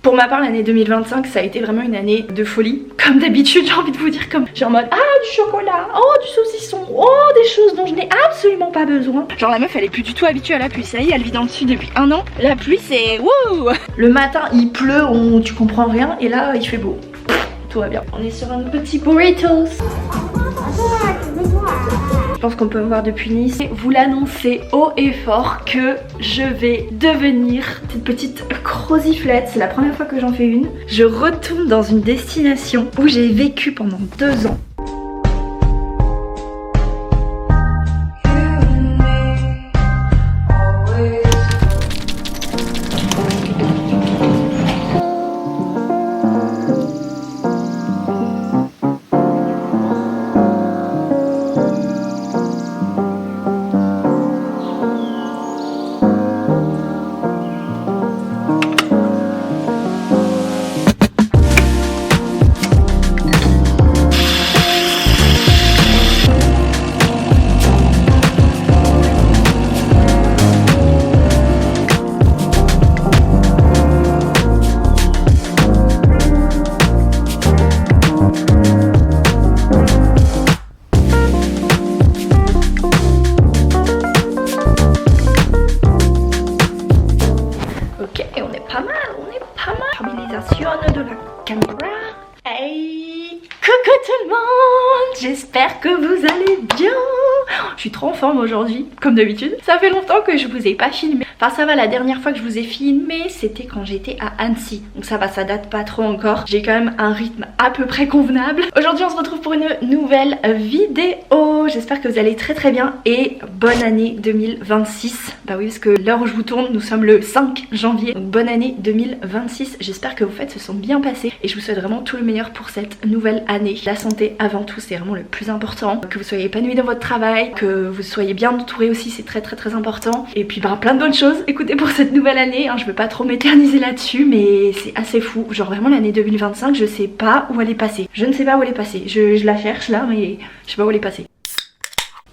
Pour ma part, l'année 2025, ça a été vraiment une année de folie. Comme d'habitude, j'ai envie de vous dire, comme j'ai en mode du chocolat, du saucisson, des choses dont je n'ai absolument pas besoin. Genre la meuf, elle est plus du tout habituée à la pluie. Ça y est, elle vit dans le sud depuis 1 an. La pluie, c'est wouh. Le matin, il pleut, tu comprends rien, et là, il fait beau. Tout va bien. On est sur un petit burritos. Je pense qu'on peut me voir depuis Nice. Vous l'annoncez haut et fort que je vais devenir cette petite croziflette. C'est la première fois que j'en fais une. Je retourne dans une destination où j'ai vécu pendant 2 ans. De la caméra. Hey, coucou tout le monde, j'espère que vous allez bien. Je suis trop en forme aujourd'hui, comme d'habitude. Ça fait longtemps que je vous ai pas filmé. Enfin ça va, la dernière fois que je vous ai filmé, c'était quand j'étais à Annecy. Donc ça va, ça date pas trop encore. J'ai quand même un rythme à peu près convenable. Aujourd'hui on se retrouve pour une nouvelle vidéo. J'espère que vous allez très bien et bonne année 2026. Bah oui, parce que l'heure où je vous tourne, nous sommes le 5 janvier. Donc bonne année 2026. J'espère que vos fêtes se sont bien passées et je vous souhaite vraiment tout le meilleur pour cette nouvelle année. La santé avant tout, c'est vraiment le plus important. Que vous soyez épanoui dans votre travail, que vous soyez bien entouré aussi, c'est très important. Et puis bah, plein de bonnes choses. Écoutez, pour cette nouvelle année, je veux pas trop m'éterniser là-dessus, mais c'est assez fou. Genre vraiment l'année 2025, je sais pas où elle est passée. Je ne sais pas où elle est passée. Je la cherche là, mais je sais pas où elle est passée.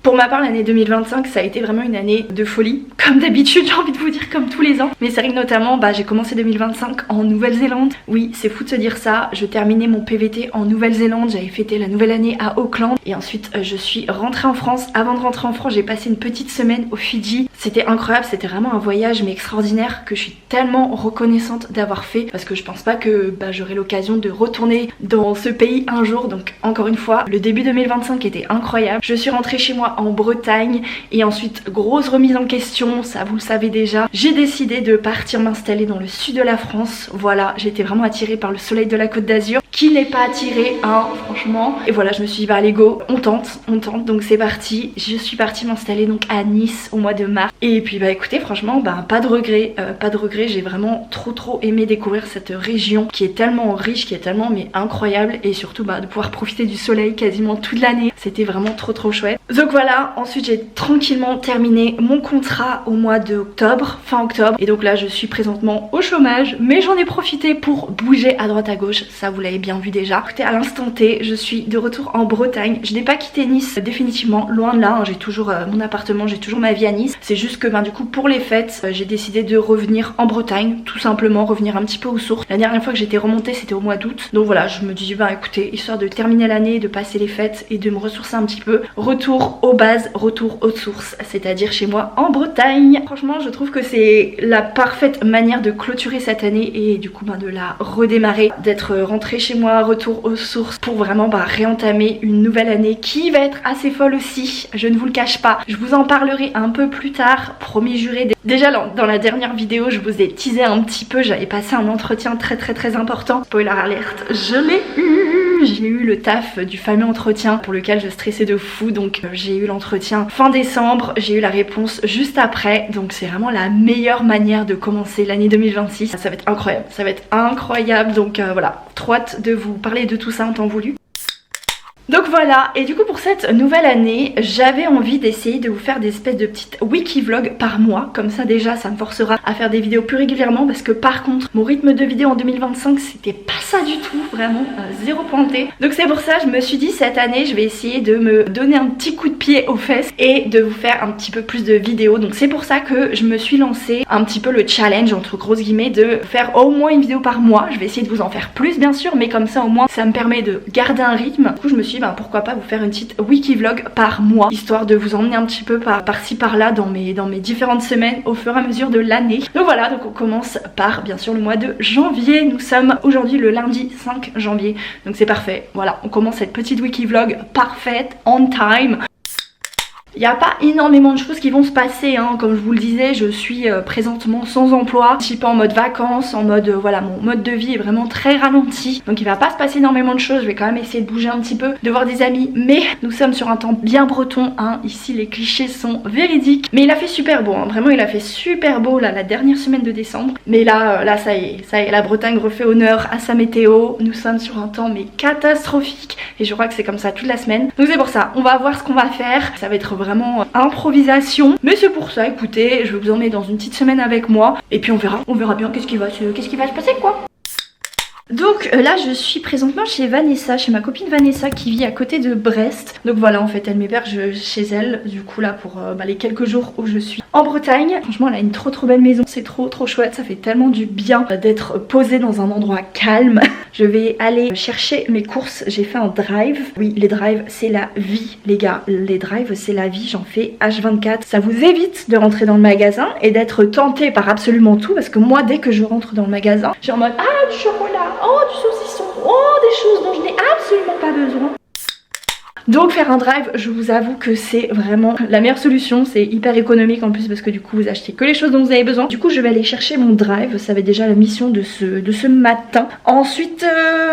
Pour ma part, l'année 2025, ça a été vraiment une année de folie. Comme d'habitude, j'ai envie de vous dire, comme tous les ans. Mais c'est vrai que notamment, j'ai commencé 2025 en Nouvelle-Zélande. Oui, c'est fou de se dire ça. Je terminais mon PVT en Nouvelle-Zélande. J'avais fêté la nouvelle année à Auckland. Et ensuite, je suis rentrée en France. Avant de rentrer en France, j'ai passé une petite semaine aux Fidji. C'était incroyable. C'était vraiment un voyage, mais extraordinaire, que je suis tellement reconnaissante d'avoir fait. Parce que je pense pas que j'aurai l'occasion de retourner dans ce pays un jour. Donc, encore une fois, le début 2025 était incroyable. Je suis rentrée chez moi en Bretagne et ensuite grosse remise en question, ça vous le savez déjà, j'ai décidé de partir m'installer dans le sud de la France. Voilà, j'ai été vraiment attirée par le soleil de la Côte d'Azur. Qui n'est pas attiré, franchement. Et voilà, je me suis dit allez go, on tente, donc c'est parti. Je suis partie m'installer donc à Nice au mois de mars. Et puis écoutez, franchement pas de regret, j'ai vraiment trop aimé découvrir cette région qui est tellement riche, qui est tellement incroyable, et surtout de pouvoir profiter du soleil quasiment toute l'année. C'était vraiment trop chouette. Donc voilà, ensuite j'ai tranquillement terminé mon contrat au mois d'octobre, fin octobre, et donc là je suis présentement au chômage, mais j'en ai profité pour bouger à droite à gauche, ça vous l'avez bien vu déjà. Écoutez, à l'instant T, je suis de retour en Bretagne. Je n'ai pas quitté Nice définitivement, loin de là, j'ai toujours mon appartement, j'ai toujours ma vie à Nice. C'est juste que du coup pour les fêtes, j'ai décidé de revenir en Bretagne, tout simplement revenir un petit peu aux sources. La dernière fois que j'étais remontée, c'était au mois d'août, donc voilà, je me dis écoutez, histoire de terminer l'année, de passer les fêtes et de me ressourcer un petit peu, retour aux bases, retour aux sources, c'est-à-dire chez moi en Bretagne. Franchement, je trouve que c'est la parfaite manière de clôturer cette année et du coup de la redémarrer, d'être rentrée chez moi, retour aux sources, pour vraiment réentamer une nouvelle année qui va être assez folle aussi, je ne vous le cache pas. Je vous en parlerai un peu plus tard, promis juré. Déjà dans la dernière vidéo, je vous ai teasé un petit peu, j'avais passé un entretien très important. Spoiler alerte, je l'ai eu. J'ai eu le taf du fameux entretien pour lequel je stressais de fou, donc j'ai eu l'entretien fin décembre, j'ai eu la réponse juste après, donc c'est vraiment la meilleure manière de commencer l'année 2026. Ça va être incroyable, ça va être incroyable, donc voilà, trop hâte de vous parler de tout ça en temps voulu. Donc voilà, et du coup pour cette nouvelle année, j'avais envie d'essayer de vous faire des espèces de petites wiki vlogs par mois. Comme ça déjà ça me forcera à faire des vidéos plus régulièrement, parce que par contre mon rythme de vidéo en 2025 c'était pas ça du tout, vraiment zéro pointé. Donc c'est pour ça je me suis dit cette année je vais essayer de me donner un petit coup de pied aux fesses et de vous faire un petit peu plus de vidéos. Donc c'est pour ça que je me suis lancé un petit peu le challenge entre grosses guillemets de faire au moins une vidéo par mois. Je vais essayer de vous en faire plus bien sûr, mais comme ça au moins ça me permet de garder un rythme. Du coup je me suis dit pourquoi pas vous faire une petite wiki vlog par mois, histoire de vous emmener un petit peu par-ci par-là dans mes différentes semaines au fur et à mesure de l'année. Donc voilà, donc on commence par bien sûr le mois de janvier. Nous sommes aujourd'hui le lundi 5 janvier, donc c'est parfait. Voilà, on commence cette petite wiki vlog parfaite, on time. Il n'y a pas énormément de choses qui vont se passer, hein. Comme je vous le disais, je suis présentement sans emploi, un petit peu en mode vacances, en mode voilà, mon mode de vie est vraiment très ralenti. Donc il va pas se passer énormément de choses, je vais quand même essayer de bouger un petit peu, de voir des amis. Mais nous sommes sur un temps bien breton, hein. Ici les clichés sont véridiques. Mais il a fait super beau, hein. Vraiment il a fait super beau là, la dernière semaine de décembre. Mais là ça y est, la Bretagne refait honneur à sa météo. Nous sommes sur un temps mais catastrophique. Et je crois que c'est comme ça toute la semaine. Donc c'est pour ça, on va voir ce qu'on va faire. Ça va être vraiment improvisation, mais c'est pour ça, écoutez, je vais vous emmener dans une petite semaine avec moi et puis on verra bien qu'est-ce qui va se passer quoi. Donc là je suis présentement chez Vanessa, chez ma copine Vanessa qui vit à côté de Brest. Donc voilà, en fait elle m'héberge chez elle du coup là pour les quelques jours où je suis en Bretagne. Franchement elle a une trop belle maison, c'est trop chouette, ça fait tellement du bien d'être posée dans un endroit calme. Je vais aller chercher mes courses, j'ai fait un drive. Oui, les drives c'est la vie les gars, les drives c'est la vie, j'en fais H24. Ça vous évite de rentrer dans le magasin et d'être tenté par absolument tout, parce que moi dès que je rentre dans le magasin, j'ai en mode ah du chocolat, oh du saucisson, oh des choses dont je n'ai absolument pas besoin. Donc faire un drive, je vous avoue que c'est vraiment la meilleure solution, c'est hyper économique en plus parce que du coup vous achetez que les choses dont vous avez besoin. Du coup je vais aller chercher mon drive, ça va être déjà la mission de ce matin. Ensuite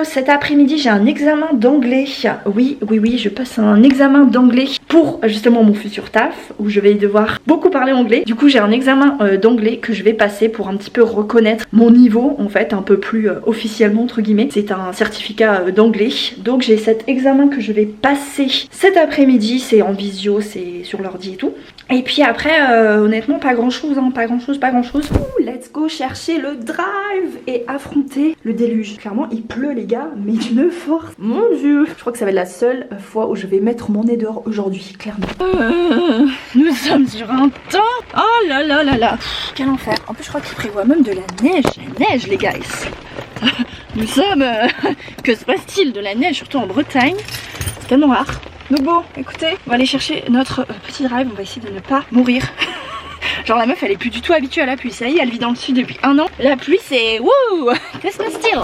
cet après-midi j'ai un examen d'anglais. Oui je passe un examen d'anglais pour justement mon futur taf où je vais devoir beaucoup parler anglais. Du coup j'ai un examen d'anglais que je vais passer pour un petit peu reconnaître mon niveau en fait un peu plus officiellement entre guillemets. C'est un certificat d'anglais, donc j'ai cet examen que je vais passer cet après-midi, c'est en visio, c'est sur l'ordi et tout. Et puis après, honnêtement, pas grand chose, hein, pas grand chose. Ouh, let's go chercher le drive et affronter le déluge. Clairement, il pleut les gars, mais d'une force. Mon dieu, je crois que ça va être la seule fois où je vais mettre mon nez dehors aujourd'hui, clairement. Nous sommes sur un temps. Oh là là là là. Pff, quel enfer. En plus, je crois qu'il prévoit même de la neige. La neige, les gars. Nous sommes. Que se passe-t-il de la neige, surtout en Bretagne? C'est tellement rare. Donc bon, écoutez, on va aller chercher notre petit drive, on va essayer de ne pas mourir. Genre la meuf elle est plus du tout habituée à la pluie, ça y est, elle vit dans le sud depuis 1 an. La pluie c'est wouh, que se passe-t-il?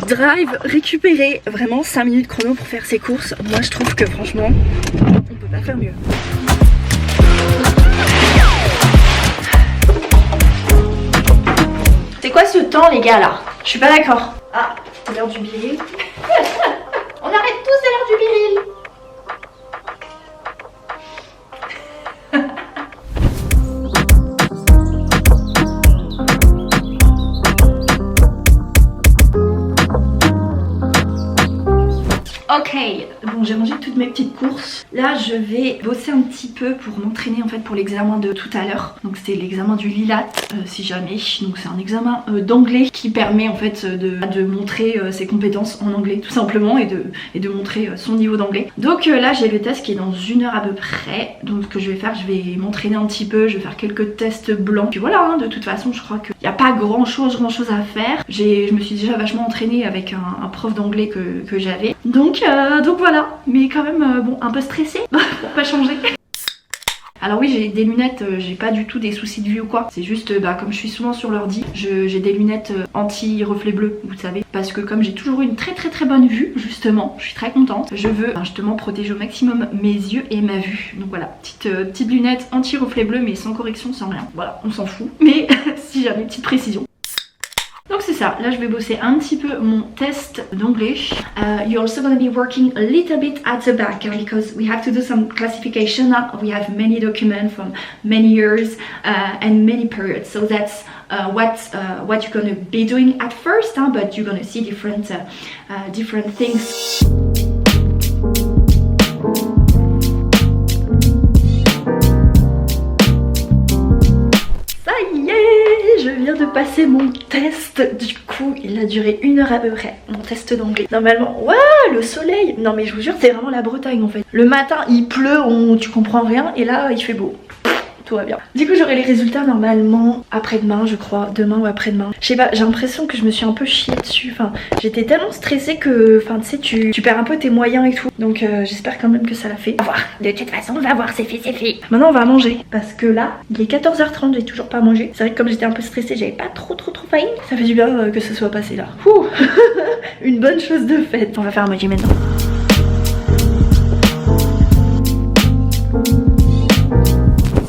Drive récupéré, vraiment 5 minutes chrono pour faire ses courses. Moi je trouve que franchement on peut pas faire mieux. C'est quoi ce temps les gars là? Je suis pas d'accord. Ah, c'est l'heure du biril. On arrête tous, c'est l'heure du biril. Ok, bon j'ai rangé toutes mes petites courses. Là je vais bosser un petit peu pour m'entraîner en fait pour l'examen de tout à l'heure. Donc c'est l'examen du LILAT si jamais. Donc c'est un examen d'anglais qui permet en fait de montrer ses compétences en anglais tout simplement et de montrer son niveau d'anglais. Donc là j'ai le test qui est dans 1 heure à peu près. Donc ce que je vais faire, je vais m'entraîner un petit peu, je vais faire quelques tests blancs. Puis voilà, hein, de toute façon je crois qu'il n'y a pas grand chose à faire. Je me suis déjà vachement entraînée avec un prof d'anglais que j'avais. Donc voilà, mais quand même bon, un peu stressée pour pas changer. Alors oui, j'ai des lunettes, j'ai pas du tout des soucis de vue ou quoi. C'est juste, comme je suis souvent sur l'ordi, j'ai des lunettes anti-reflet bleu, vous savez. Parce que comme j'ai toujours eu une très bonne vue, justement, je suis très contente. Je veux justement protéger au maximum mes yeux et ma vue. Donc voilà, petite lunettes anti-reflet bleu mais sans correction, sans rien. Voilà, on s'en fout. Mais si jamais, petite précision. Donc c'est ça. Là je vais bosser un petit peu mon test d'anglais. You're also going to be working a little bit at the back because we have to do some classification. We have many documents from many years and many periods, so that's what you're going to be doing at first, but you're going to see different things. Ça y est, je viens de passer mon test. Du coup, il a duré 1 heure à peu près, mon test d'anglais. Normalement, waouh, le soleil. Non mais je vous jure, c'est vraiment la Bretagne en fait. Le matin, il pleut, tu comprends rien, et là, il fait beau. Tout va bien. Du coup j'aurai les résultats normalement après-demain je crois, demain ou après-demain. Je sais pas, j'ai l'impression que je me suis un peu chiée dessus, enfin j'étais tellement stressée que, enfin tu sais tu perds un peu tes moyens et tout. Donc j'espère quand même que ça l'a fait. On va voir, de toute façon on va voir, c'est fait, c'est fait. Maintenant on va manger parce que là il est 14h30, j'ai toujours pas mangé. C'est vrai que comme j'étais un peu stressée, j'avais pas trop faim. Ça fait du bien que ce soit passé là. Ouh. Une bonne chose de faite. On va faire un manger maintenant.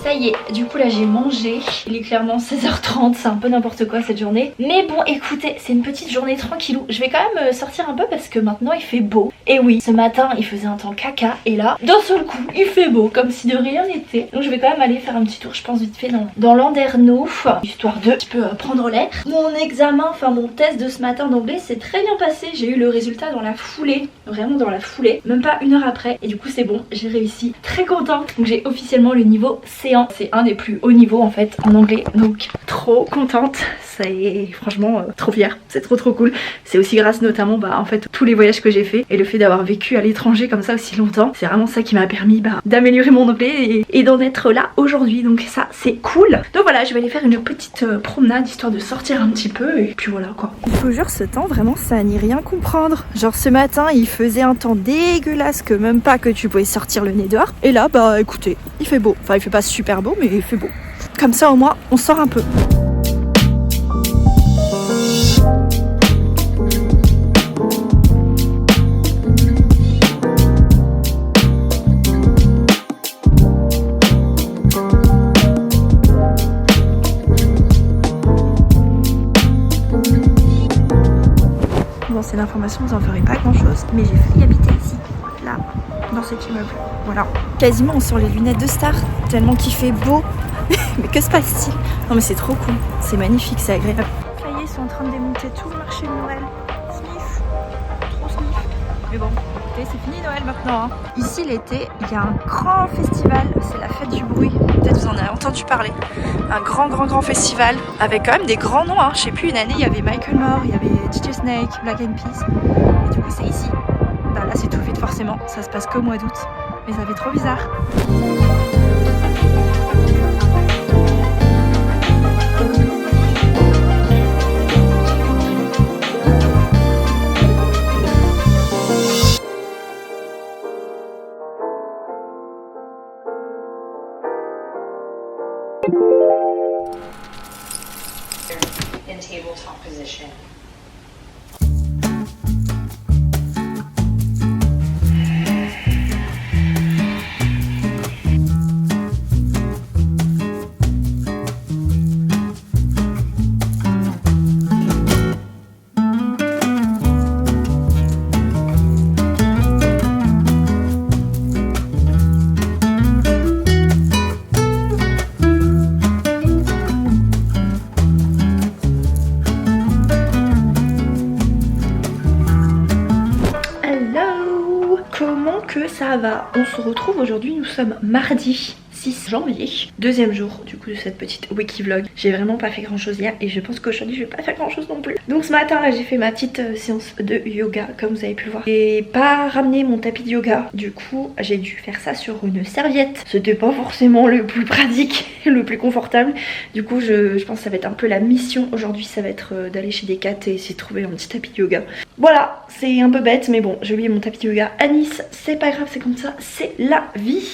Ça y est, du coup là j'ai mangé. Il est clairement 16h30, c'est un peu n'importe quoi cette journée. Mais bon écoutez, c'est une petite journée tranquillou. Je vais quand même sortir un peu parce que maintenant il fait beau. Et oui, ce matin il faisait un temps caca et là d'un seul coup il fait beau comme si de rien n'était. Donc je vais quand même aller faire un petit tour, je pense vite fait dans Landerneau, histoire de un petit peu prendre l'air. Mon examen, enfin mon test de ce matin d'anglais s'est très bien passé. J'ai eu le résultat dans la foulée, vraiment dans la foulée, même pas 1 heure après. Et du coup c'est bon, j'ai réussi, très contente. Donc j'ai officiellement le niveau C1. C'est un des plus hauts niveaux en fait en anglais, donc trop contente. C'est franchement trop fière, c'est trop cool. C'est aussi grâce notamment en fait tous les voyages que j'ai fait et le fait d'avoir vécu à l'étranger comme ça aussi longtemps. C'est vraiment ça qui m'a permis d'améliorer mon anglais et d'en être là aujourd'hui, donc ça c'est cool. Donc voilà, je vais aller faire une petite promenade histoire de sortir un petit peu et puis voilà quoi. Je vous jure, ce temps vraiment ça à n'y rien comprendre. Genre ce matin il faisait un temps dégueulasse que même pas que tu pouvais sortir le nez dehors, et là écoutez il fait beau, enfin il fait pas super beau mais il fait beau. Comme ça au moins on sort un peu. Bon, c'est l'information, vous en ferez pas grand chose, mais j'ai failli habiter ici, là, dans cet immeuble. Voilà. Quasiment on sort les lunettes de star, tellement qu'il fait beau. Mais que se passe-t-il? Non mais c'est trop cool, c'est magnifique, c'est agréable. Ça y est, ils sont en train de démonter tout le marché de Noël. Sniff, trop sniff. Mais bon, écoutez, c'est fini Noël maintenant. Ici l'été, il y a un grand festival, c'est la fête du bruit. Peut-être vous en avez entendu parler. Un grand festival avec quand même des grands noms. Je sais plus, une année il y avait Michael Moore, il y avait DJ Snake, Black Eyed Peas. Et du coup c'est ici. Là c'est tout vide forcément, ça se passe qu'au mois d'août. Mais ça fait trop bizarre. In tabletop position. Ça va, on se retrouve aujourd'hui, nous sommes mardi 6 janvier, deuxième jour du coup de cette petite wiki vlog. J'ai vraiment pas fait grand chose hier et je pense qu'aujourd'hui je vais pas faire grand chose non plus. Donc ce matin là j'ai fait ma petite séance de yoga comme vous avez pu le voir. J'ai pas ramené mon tapis de yoga, du coup j'ai dû faire ça sur une serviette. C'était pas forcément le plus pratique, le plus confortable. Du coup je pense que ça va être un peu la mission aujourd'hui, ça va être d'aller chez Decat et essayer de trouver un petit tapis de yoga. Voilà, c'est un peu bête mais bon, j'ai oublié mon tapis de yoga à Nice, c'est pas grave, c'est comme ça, c'est la vie.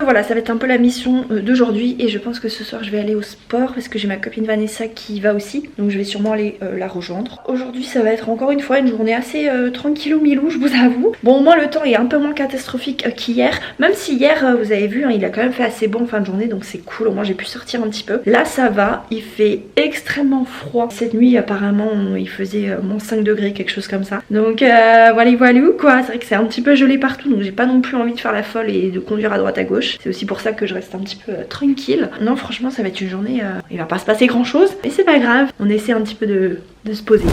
Voilà, ça va être un peu la mission d'aujourd'hui et je pense que ce soir je vais aller au sport parce que j'ai ma copine Vanessa qui y va aussi, donc je vais sûrement aller la rejoindre. Aujourd'hui ça va être encore une fois une journée assez tranquillou milou, je vous avoue. Bon, au moins le temps est un peu moins catastrophique qu'hier, même si hier vous avez vu, hein, il a quand même fait assez bon en fin de journée, donc c'est cool, au moins j'ai pu sortir un petit peu. Là ça va, il fait extrêmement froid. Cette nuit apparemment il faisait moins 5 degrés, quelque chose comme ça. Donc voilà quoi, c'est vrai que c'est un petit peu gelé partout, donc j'ai pas non plus envie de faire la folle et de conduire à droite à gauche. C'est aussi pour ça que je reste un petit peu tranquille. Non, franchement ça va être une journée, il va pas se passer grand chose, mais c'est pas grave, on essaie un petit peu de se poser.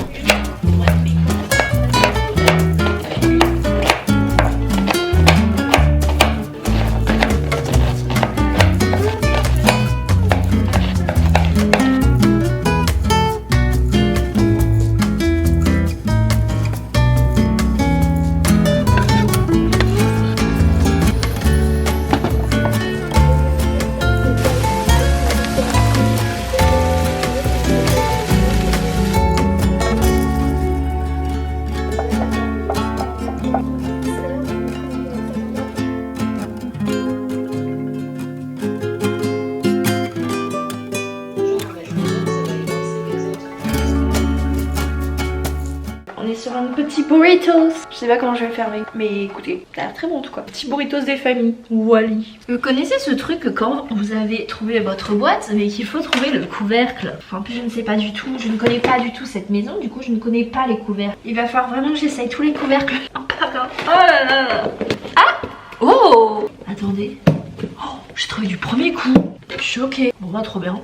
Sur un petit burritos. Je sais pas comment je vais le faire mais écoutez, ça a l'air très bon en tout cas. Petit burritos des familles. Wally. Vous connaissez ce truc que quand vous avez trouvé votre boîte, mais qu'il faut trouver le couvercle. Enfin en plus je ne sais pas du tout, je ne connais pas du tout cette maison, du coup je ne connais pas les couvercles. Il va falloir vraiment que j'essaye tous les couvercles un par un. Oh là là. Ah. Oh. Attendez. Oh, j'ai trouvé du premier coup. Je suis choquée. Bon bah trop bien.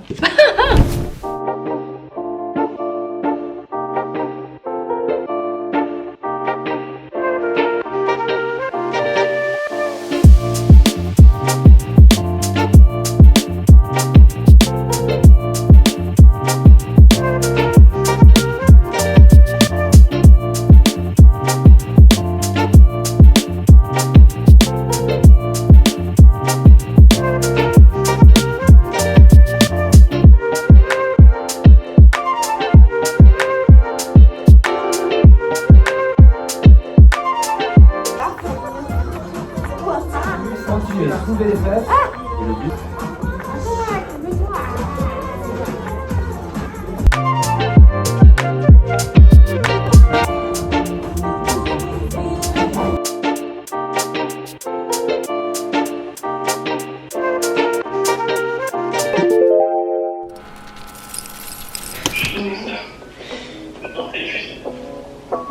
Trouver les fesses. Et le but.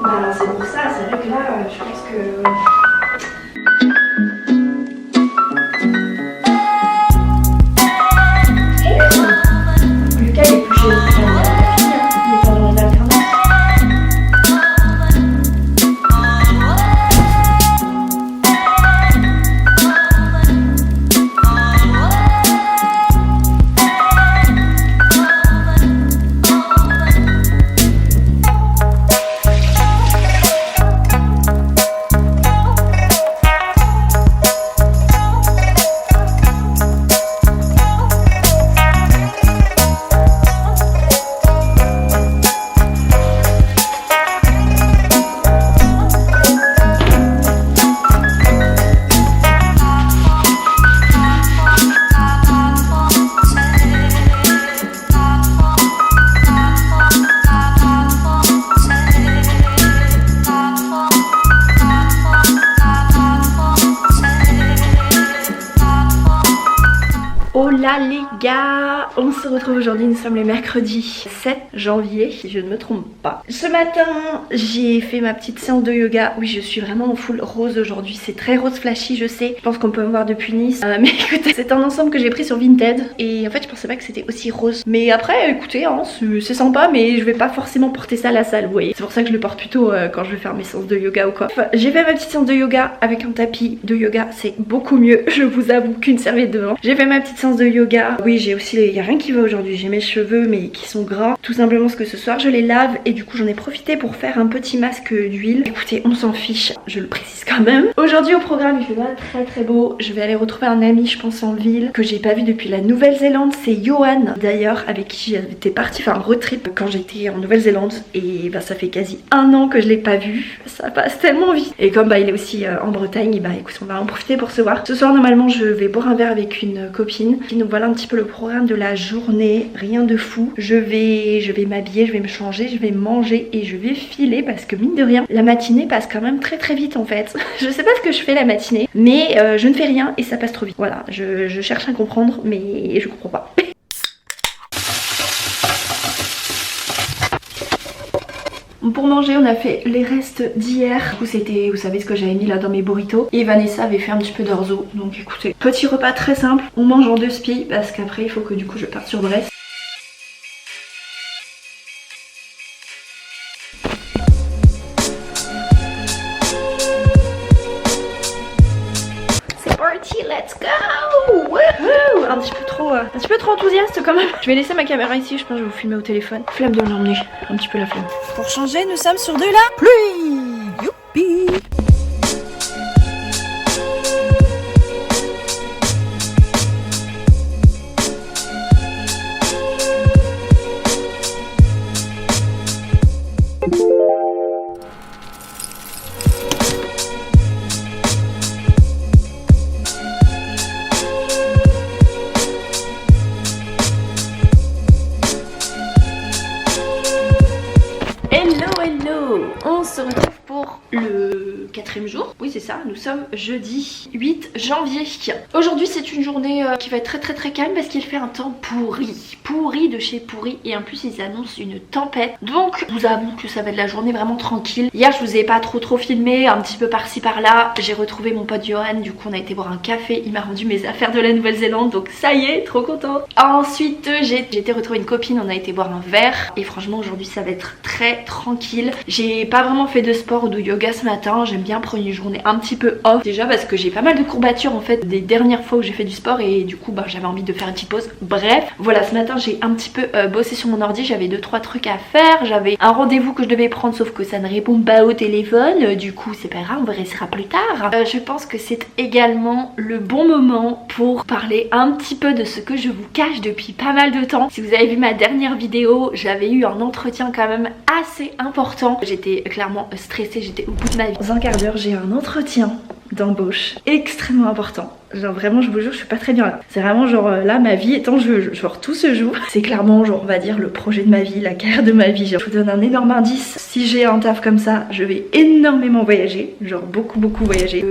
Bah alors c'est pour ça, c'est vrai que là je pense que... Là les gars, on se retrouve aujourd'hui, nous sommes le mercredi 7 janvier si je ne me trompe pas. Ce matin j'ai fait ma petite séance de yoga. Oui, je suis vraiment en full rose aujourd'hui, c'est très rose flashy, je sais, je pense qu'on peut me voir depuis Nice, mais écoutez, c'est un ensemble que j'ai pris sur Vinted et en fait je pensais pas que c'était aussi rose, mais après écoutez hein, c'est sympa, mais je vais pas forcément porter ça à la salle, vous voyez, c'est pour ça que je le porte plutôt quand je vais faire mes séances de yoga ou quoi. Enfin, j'ai fait ma petite séance de yoga avec un tapis de yoga, c'est beaucoup mieux, je vous avoue, qu'une serviette devant. J'ai fait ma petite séance de yoga yoga. Oui, j'ai aussi il y a rien qui va aujourd'hui, j'ai mes cheveux mais qui sont gras. Tout simplement parce que ce soir je les lave et du coup j'en ai profité pour faire un petit masque d'huile. Écoutez, on s'en fiche, je le précise quand même. Aujourd'hui au programme il fait pas très beau. Je vais aller retrouver un ami je pense en ville que j'ai pas vu depuis la Nouvelle-Zélande. C'est Johan d'ailleurs avec qui j'étais partie faire un road trip quand j'étais en Nouvelle-Zélande. Et bah ça fait quasi un an que je l'ai pas vu. Ça passe tellement vite. Et comme bah il est aussi en Bretagne, et bah écoute on va en profiter pour se voir. Ce soir normalement je vais boire un verre avec une copine. Et donc voilà un petit peu le programme de la journée. Rien de fou. Je vais m'habiller, je vais me changer, je vais manger et je vais filer parce que mine de rien la matinée passe quand même très vite en fait. Je sais pas ce que je fais la matinée mais je ne fais rien et ça passe trop vite. Voilà, je cherche à comprendre mais je comprends pas. Pour manger on a fait les restes d'hier. Du coup c'était, vous savez ce que j'avais mis là dans mes burritos. Et Vanessa avait fait un petit peu d'orzo. Donc écoutez, petit repas très simple. On mange en 2 spies parce qu'après il faut que du coup je parte sur Brest. C'est parti, let's go! Wouhou! Un petit peu trop enthousiaste quand même. Je vais laisser ma caméra ici, je pense que je vais vous filmer au téléphone. Flemme de l'emmener, un petit peu la flemme. Pour changer, nous sommes sur de la pluie. Youpi! On se retrouve pour le 4e jour. Oui c'est ça, nous sommes jeudi 8 janvier. Aujourd'hui c'est une journée qui va être très calme parce qu'il fait un temps pourri de chez pourri. Et en plus ils annoncent une tempête. Donc je vous avoue que ça va être la journée vraiment tranquille. Hier je vous ai pas trop filmé, un petit peu par-ci par-là. J'ai retrouvé mon pote Johan, du coup on a été boire un café. Il m'a rendu mes affaires de la Nouvelle-Zélande, donc ça y est, trop contente. Ensuite j'ai été retrouver une copine, on a été boire un verre. Et franchement aujourd'hui ça va être très tranquille. J'ai pas vraiment fait de sport ou de yoga ce matin. J'aime bien prendre une journée un petit peu off. Déjà parce que j'ai pas mal de courbatures en fait des dernières fois où j'ai fait du sport. Et du coup bah, j'avais envie de faire une petite pause. Bref, voilà, ce matin j'ai un petit peu bossé sur mon ordi. J'avais 2-3 trucs à faire. J'avais un rendez-vous que je devais prendre sauf que ça ne répond pas au téléphone. Du coup c'est pas grave, on verra plus tard. Je pense que c'est également le bon moment pour parler un petit peu de ce que je vous cache depuis pas mal de temps. Si vous avez vu ma dernière vidéo, j'avais eu un entretien quand même assez important. J'étais clairement stressée, j'étais au bout de ma vie. Dans un quart d'heure j'ai un entretien d'embauche extrêmement important. Genre vraiment je vous jure je suis pas très bien là. C'est vraiment genre là ma vie est en jeu, genre tout se joue. C'est clairement genre on va dire le projet de ma vie, la carrière de ma vie. Genre, je vous donne un énorme indice. Si j'ai un taf comme ça, je vais énormément voyager. Genre beaucoup voyager.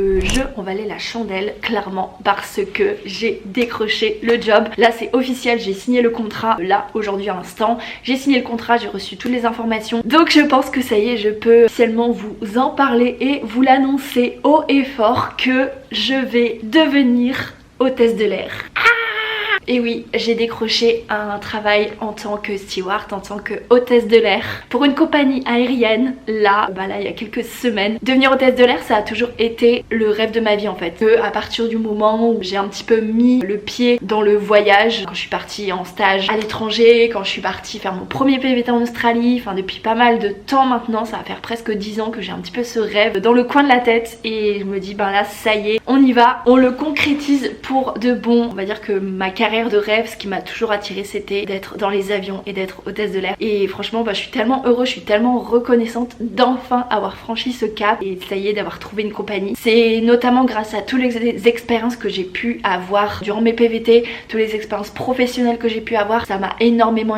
On va aller la chandelle clairement parce que j'ai décroché le job. Là c'est officiel, j'ai signé le contrat là aujourd'hui à l'instant. J'ai signé le contrat, j'ai reçu toutes les informations. Donc je pense que ça y est, je peux officiellement vous en parler et vous l'annoncer haut et fort que je vais devenir hôtesse de l'air. Et oui, j'ai décroché un travail en tant que steward, en tant que hôtesse de l'air pour une compagnie aérienne. Là, il y a quelques semaines. Devenir hôtesse de l'air, ça a toujours été le rêve de ma vie en fait. À partir du moment où j'ai un petit peu mis le pied dans le voyage, quand je suis partie en stage à l'étranger, quand je suis partie faire mon premier PVT en Australie, enfin depuis pas mal de temps maintenant, ça va faire presque 10 ans que j'ai un petit peu ce rêve dans le coin de la tête. Et je me dis, là ça y est, on y va, on le concrétise pour de bon. On va dire que ma carrière de rêve, ce qui m'a toujours attiré, c'était d'être dans les avions et d'être hôtesse de l'air. Et franchement je suis tellement heureuse, je suis tellement reconnaissante d'enfin avoir franchi ce cap et ça y est, d'avoir trouvé une compagnie. C'est notamment grâce à toutes les expériences que j'ai pu avoir durant mes PVT, toutes les expériences professionnelles que j'ai pu avoir. Ça m'a énormément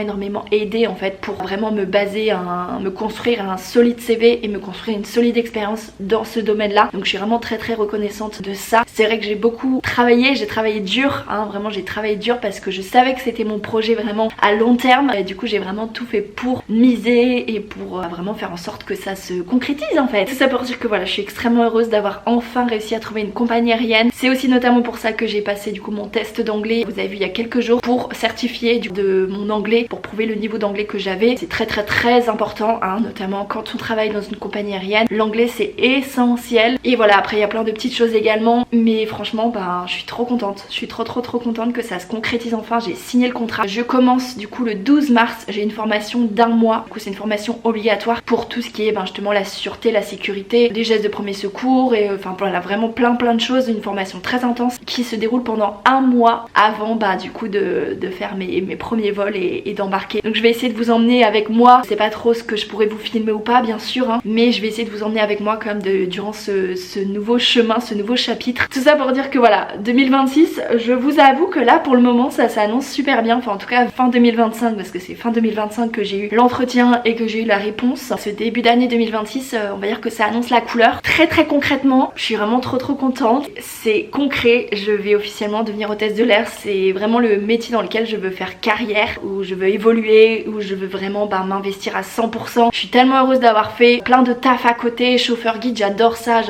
aidé en fait pour vraiment me baser, me construire un solide CV et me construire une solide expérience dans ce domaine là. Donc je suis vraiment très reconnaissante de ça. C'est vrai que j'ai beaucoup travaillé, j'ai travaillé dur, vraiment j'ai travaillé dur parce que je savais que c'était mon projet vraiment à long terme et du coup j'ai vraiment tout fait pour miser et pour vraiment faire en sorte que ça se concrétise en fait. Tout ça pour dire que voilà, je suis extrêmement heureuse d'avoir enfin réussi à trouver une compagnie aérienne. C'est aussi notamment pour ça que j'ai passé du coup mon test d'anglais, vous avez vu il y a quelques jours, pour certifier de mon anglais, pour prouver le niveau d'anglais que j'avais. C'est très important, notamment quand on travaille dans une compagnie aérienne. L'anglais c'est essentiel. Et voilà, après il y a plein de petites choses également, mais franchement je suis trop contente. Je suis trop contente que ça se concrétise enfin, j'ai signé le contrat. Je commence du coup le 12 mars, j'ai une formation d'1 mois. Du coup c'est une formation obligatoire pour tout ce qui est justement la sûreté, la sécurité, des gestes de premier secours et enfin voilà, vraiment plein de choses. Une formation très intense qui se déroule pendant 1 mois avant du coup de faire mes premiers vols et d'embarquer. Donc je vais essayer de vous emmener avec moi. Je sais pas trop ce que je pourrais vous filmer ou pas bien sûr hein, mais je vais essayer de vous emmener avec moi quand même durant ce nouveau chemin, ce nouveau chapitre. Tout ça pour dire que voilà, 2026, je vous avoue que là pour le moment ça s'annonce super bien. Enfin en tout cas fin 2025 parce que c'est fin 2025 que j'ai eu l'entretien et que j'ai eu la réponse. Ce début d'année 2026, on va dire que ça annonce la couleur. Très concrètement, je suis vraiment trop contente. C'est concret, je vais officiellement devenir hôtesse de l'air. C'est vraiment le métier dans lequel je veux faire carrière, où je veux évoluer, où je veux vraiment m'investir à 100%. Je suis tellement heureuse d'avoir fait plein de taf à côté, chauffeur guide, j'adore ça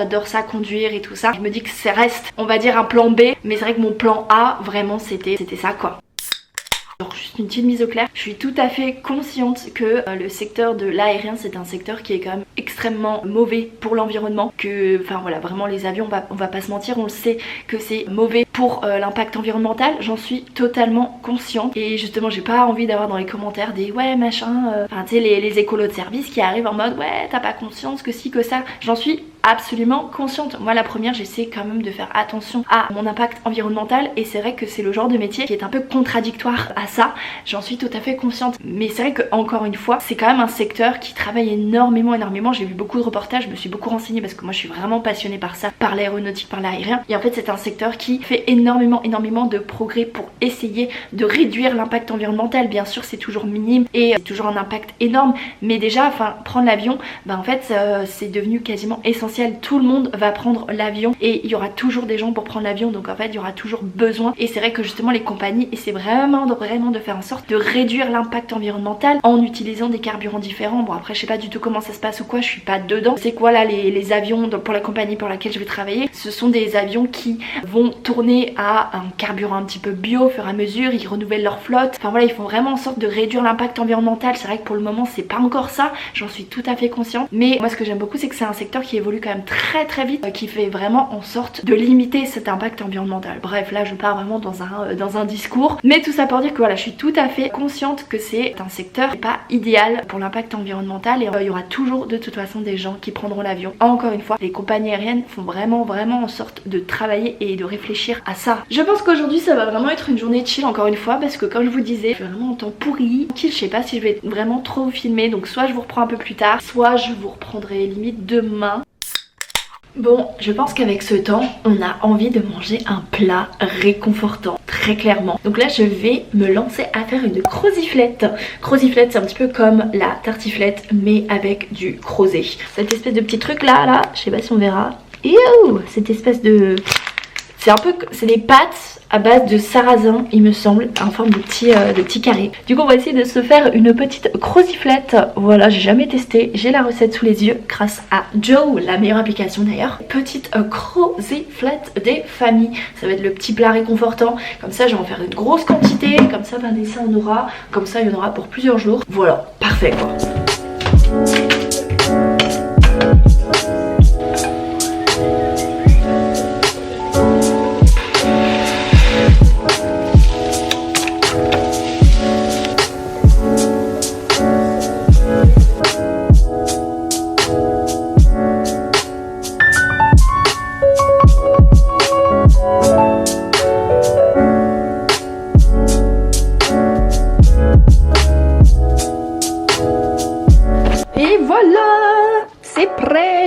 conduire et tout ça. Je me dis que ça reste, on va dire, un plan B, mais c'est vrai que mon plan A, vraiment c'était ça quoi. Alors juste une petite mise au clair, je suis tout à fait consciente que le secteur de l'aérien c'est un secteur qui est quand même extrêmement mauvais pour l'environnement, que enfin voilà vraiment les avions on va pas se mentir, on le sait que c'est mauvais pour l'impact environnemental, j'en suis totalement consciente et justement j'ai pas envie d'avoir dans les commentaires des ouais machin, enfin tu sais les écolos de service qui arrivent en mode ouais t'as pas conscience que si que ça, j'en suis absolument consciente. Moi la première j'essaie quand même de faire attention à mon impact environnemental et c'est vrai que c'est le genre de métier qui est un peu contradictoire à ça, j'en suis tout à fait consciente, mais c'est vrai que encore une fois c'est quand même un secteur qui travaille énormément, j'ai vu beaucoup de reportages, je me suis beaucoup renseignée parce que moi je suis vraiment passionnée par ça, par l'aéronautique, par l'aérien et en fait c'est un secteur qui fait énormément de progrès pour essayer de réduire l'impact environnemental. Bien sûr c'est toujours minime et c'est toujours un impact énorme, mais déjà enfin prendre l'avion, en fait c'est devenu quasiment essentiel. Tout le monde va prendre l'avion et il y aura toujours des gens pour prendre l'avion, donc en fait il y aura toujours besoin et c'est vrai que justement les compagnies essaient vraiment de faire en sorte de réduire l'impact environnemental en utilisant des carburants différents. Bon après je sais pas du tout comment ça se passe ou quoi, je suis pas dedans. C'est quoi là les avions pour la compagnie pour laquelle je vais travailler, ce sont des avions qui vont tourner à un carburant un petit peu bio au fur et à mesure, ils renouvellent leur flotte, enfin voilà ils font vraiment en sorte de réduire l'impact environnemental. C'est vrai que pour le moment c'est pas encore ça, j'en suis tout à fait consciente, mais moi ce que j'aime beaucoup c'est que c'est un secteur qui évolue quand même très vite, qui fait vraiment en sorte de limiter cet impact environnemental. Bref là je pars vraiment dans un discours, mais tout ça pour dire que voilà je suis tout à fait consciente que c'est un secteur qui n'est pas idéal pour l'impact environnemental et il y aura toujours de toute façon des gens qui prendront l'avion. Encore une fois les compagnies aériennes font vraiment en sorte de travailler et de réfléchir à ça. Je pense qu'aujourd'hui ça va vraiment être une journée chill encore une fois parce que comme je vous disais je suis vraiment en temps pourri, chill, je sais pas si je vais vraiment trop vous filmer, donc soit je vous reprends un peu plus tard, soit je vous reprendrai limite demain. Bon, je pense qu'avec ce temps, on a envie de manger un plat réconfortant, très clairement. Donc là, je vais me lancer à faire une croziflette. Croziflette, c'est un petit peu comme la tartiflette, mais avec du crozet. Cette espèce de petit truc là, je sais pas si on verra. Ew, cette espèce de... c'est des pâtes à base de sarrasin, il me semble, en forme de petits carrés. Du coup on va essayer de se faire une petite croziflette. Voilà, j'ai jamais testé, j'ai la recette sous les yeux grâce à Joe, la meilleure application d'ailleurs. Petite croziflette des familles, ça va être le petit plat réconfortant. Comme ça je vais en faire une grosse quantité, comme ça des ça on aura, comme ça il y en aura pour plusieurs jours. Voilà, parfait quoi.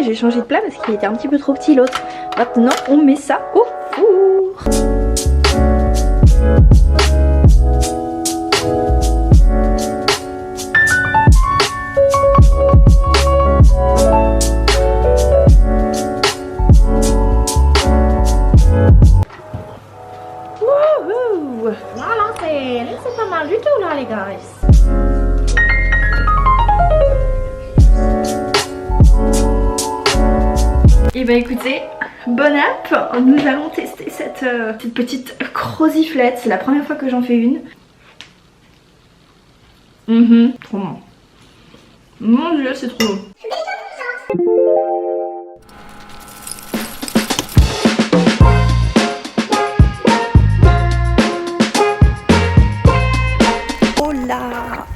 J'ai changé de plat parce qu'il était un petit peu trop petit l'autre. Maintenant on met ça au four. Wouhou! Voilà, c'est pas mal du tout là les gars. Et bah écoutez, bonne app, nous allons tester cette petite croziflette, c'est la première fois que j'en fais une. Trop bon. Mon dieu, c'est trop bon.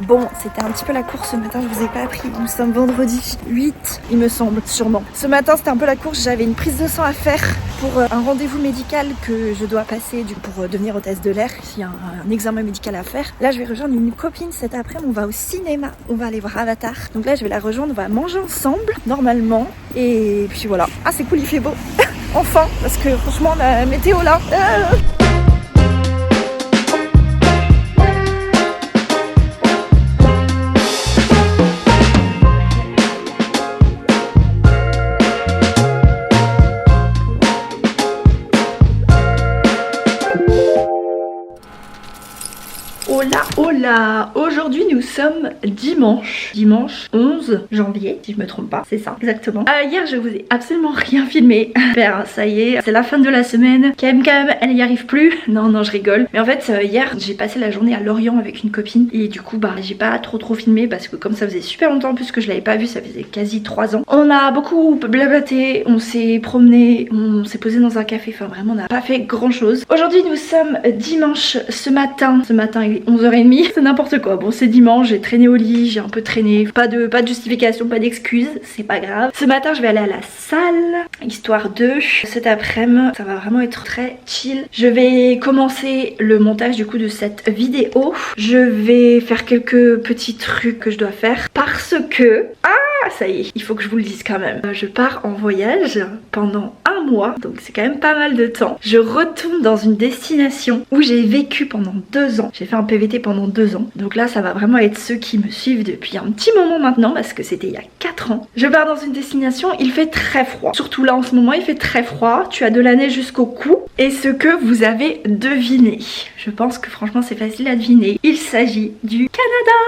Bon, c'était un petit peu la course ce matin, je vous ai pas appris. Nous sommes vendredi 8, il me semble, sûrement. Ce matin, c'était un peu la course, j'avais une prise de sang à faire pour un rendez-vous médical que je dois passer pour devenir hôtesse de l'air. Il y a un examen médical à faire. Là, je vais rejoindre une copine cet après-midi, on va au cinéma, on va aller voir Avatar. Donc là, je vais la rejoindre, on va manger ensemble, normalement. Et puis voilà. Ah, c'est cool, il fait beau. Enfin, parce que franchement, la météo là... Hola, aujourd'hui nous sommes dimanche 11 janvier, si je me trompe pas, c'est ça, exactement. Hier je vous ai absolument rien filmé, ça y est, c'est la fin de la semaine, Cam, elle y arrive plus, non je rigole. Mais en fait hier j'ai passé la journée à Lorient avec une copine et du coup j'ai pas trop filmé parce que comme ça faisait super longtemps puisque je l'avais pas vu, ça faisait quasi 3 ans. On a beaucoup blablaté, on s'est promené, on s'est posé dans un café, enfin vraiment on n'a pas fait grand chose. Aujourd'hui nous sommes dimanche, ce matin il est 11h30, c'est n'importe quoi. Bon, c'est dimanche, j'ai traîné au lit, j'ai un peu traîné, pas de justification, pas d'excuses, c'est pas grave. Ce matin je vais aller à la salle, histoire de cet après-midi, ça va vraiment être très chill. Je vais commencer le montage du coup de cette vidéo. Je vais faire quelques petits trucs que je dois faire parce que... Ah, ça y est, il faut que je vous le dise quand même. Je pars en voyage pendant un mois, donc c'est quand même pas mal de temps. Je retourne dans une destination où j'ai vécu pendant 2 ans. J'ai fait un PVT pendant 2 ans. Donc là, ça va vraiment être ceux qui me suivent depuis un petit moment maintenant, parce que c'était il y a 4 ans. Je pars dans une destination, il fait très froid. Surtout là, en ce moment, il fait très froid. Tu as de la neige jusqu'au cou. Et ce que vous avez deviné, je pense que franchement, c'est facile à deviner. Il s'agit du Canada.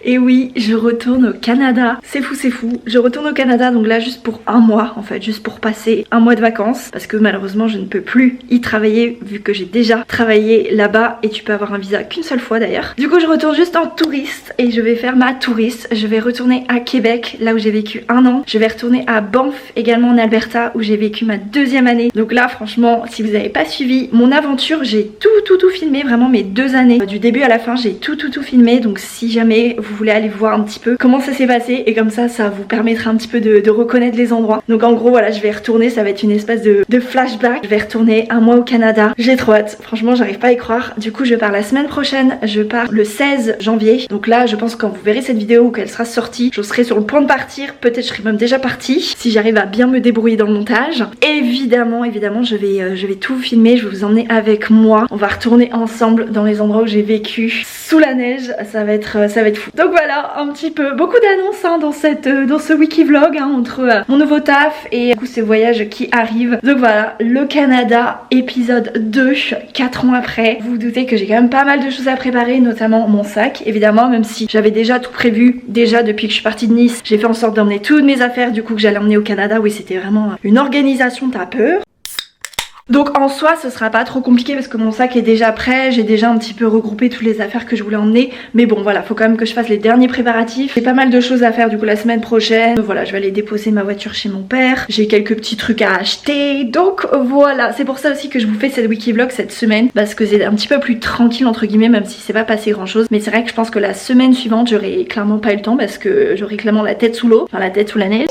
Et oui, je retourne au Canada. C'est fou, c'est fou. Je retourne au Canada, donc là, juste pour un mois, en fait, juste pour passer un mois de vacances. Parce que malheureusement, je ne peux plus y travailler, vu que j'ai déjà travaillé là-bas. Et tu peux avoir un visa qu'une seule fois d'ailleurs. Du coup, je retourne juste en touriste et je vais faire ma touriste. Je vais retourner à Québec, là où j'ai vécu 1 an. Je vais retourner à Banff, également en Alberta, où j'ai vécu ma 2e année. Donc là, franchement, si vous n'avez pas suivi mon aventure, j'ai tout filmé, vraiment mes 2 années. Du début à la fin, j'ai tout filmé. Donc si jamais vous voulez aller voir un petit peu comment ça s'est passé, et comme ça vous permettra un petit peu de reconnaître les endroits. Donc en gros, voilà, je vais retourner, ça va être une espèce de flashback. Je vais retourner un mois au Canada. J'ai trop hâte, franchement, j'arrive pas à y croire. Du coup, je pars la semaine prochaine, je pars le 16 janvier. Donc là, je pense que quand vous verrez cette vidéo ou qu'elle sera sortie, je serai sur le point de partir. Peut-être je serai même déjà partie, si j'arrive à bien me débrouiller dans le montage. Évidemment, je vais tout filmer, je vais vous emmener avec moi. On va retourner ensemble dans les endroits où j'ai vécu sous la neige. Ça va être fou. Donc voilà, un petit peu, beaucoup d'annonces hein, dans ce wiki vlog hein, entre mon nouveau taf et du coup ces voyages qui arrivent. Donc voilà, le Canada, épisode 2, 4 ans après. Vous vous doutez que j'ai quand même pas mal de choses à préparer, notamment mon sac, évidemment, même si j'avais déjà tout prévu, déjà depuis que je suis partie de Nice, j'ai fait en sorte d'emmener toutes mes affaires du coup que j'allais emmener au Canada. Oui, c'était vraiment une organisation, t'as peur. Donc en soi ce sera pas trop compliqué parce que mon sac est déjà prêt, j'ai déjà un petit peu regroupé toutes les affaires que je voulais emmener. Mais bon voilà, faut quand même que je fasse les derniers préparatifs. J'ai pas mal de choses à faire du coup la semaine prochaine. Voilà, je vais aller déposer ma voiture chez mon père. J'ai quelques petits trucs à acheter. Donc voilà, c'est pour ça aussi que je vous fais cette wiki vlog cette semaine. Parce que c'est un petit peu plus tranquille entre guillemets, même si c'est pas passé grand chose. Mais c'est vrai que je pense que la semaine suivante j'aurai clairement pas eu le temps parce que j'aurai clairement la tête sous l'eau, enfin la tête sous la neige.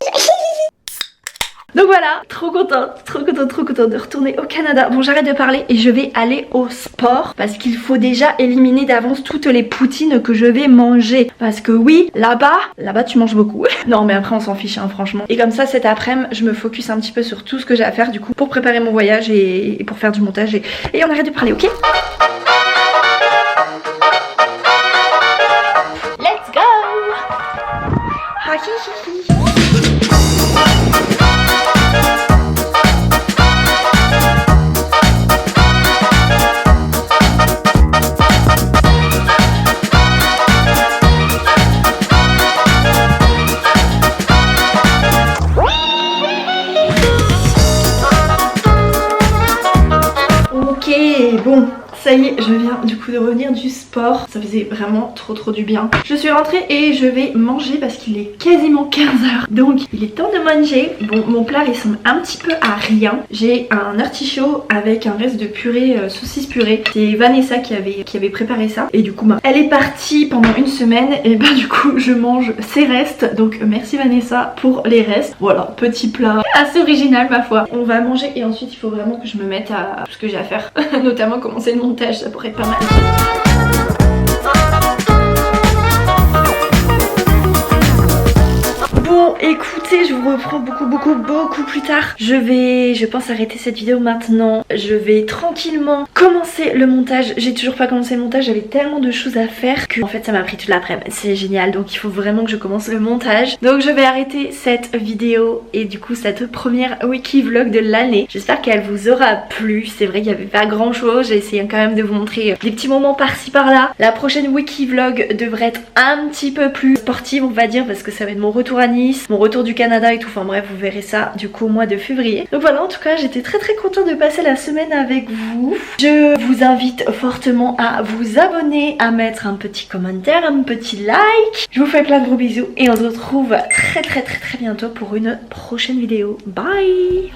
Donc voilà, trop contente de retourner au Canada. Bon, j'arrête de parler et je vais aller au sport parce qu'il faut déjà éliminer d'avance toutes les poutines que je vais manger. Parce que oui, là-bas tu manges beaucoup. Non mais après on s'en fiche hein, franchement. Et comme ça cet après-midi, je me focus un petit peu sur tout ce que j'ai à faire du coup pour préparer mon voyage et pour faire du montage et on arrête de parler, ok? Let's go! Ha, hi, hi, hi. Ça y est, je viens du coup de revenir du sport. Ça faisait vraiment trop du bien. Je suis rentrée et je vais manger parce qu'il est quasiment 15h. Donc il est temps de manger. Bon, mon plat ressemble un petit peu à rien. J'ai un artichaut avec un reste de purée, saucisse purée. C'est Vanessa qui avait préparé ça. Et du coup, elle est partie pendant une semaine. Et bah du coup, je mange ses restes. Donc merci Vanessa pour les restes. Voilà, petit plat assez original ma foi. On va manger et ensuite il faut vraiment que je me mette à ce que j'ai à faire. Notamment commencer le montage, ça pourrait être pas mal. Bon écoutez, je vous reprends beaucoup plus tard. Je pense arrêter cette vidéo maintenant. Je vais tranquillement commencer le montage. J'ai toujours pas commencé le montage, j'avais tellement de choses à faire que en fait ça m'a pris toute l'après-midi. C'est génial, donc il faut vraiment que je commence le montage. Donc je vais arrêter cette vidéo et du coup cette première wiki vlog de l'année. J'espère qu'elle vous aura plu. C'est vrai qu'il n'y avait pas grand chose, j'ai essayé quand même de vous montrer des petits moments par-ci par-là. La prochaine wiki vlog devrait être un petit peu plus sportive on va dire, parce que ça va être mon retour à Nice, mon retour du Canada et tout, enfin bref vous verrez ça du coup au mois de février. Donc voilà, en tout cas j'étais très contente de passer la semaine avec vous. Je vous invite fortement à vous abonner, à mettre un petit commentaire, un petit like. Je vous fais plein de gros bisous et on se retrouve très bientôt pour une prochaine vidéo. Bye.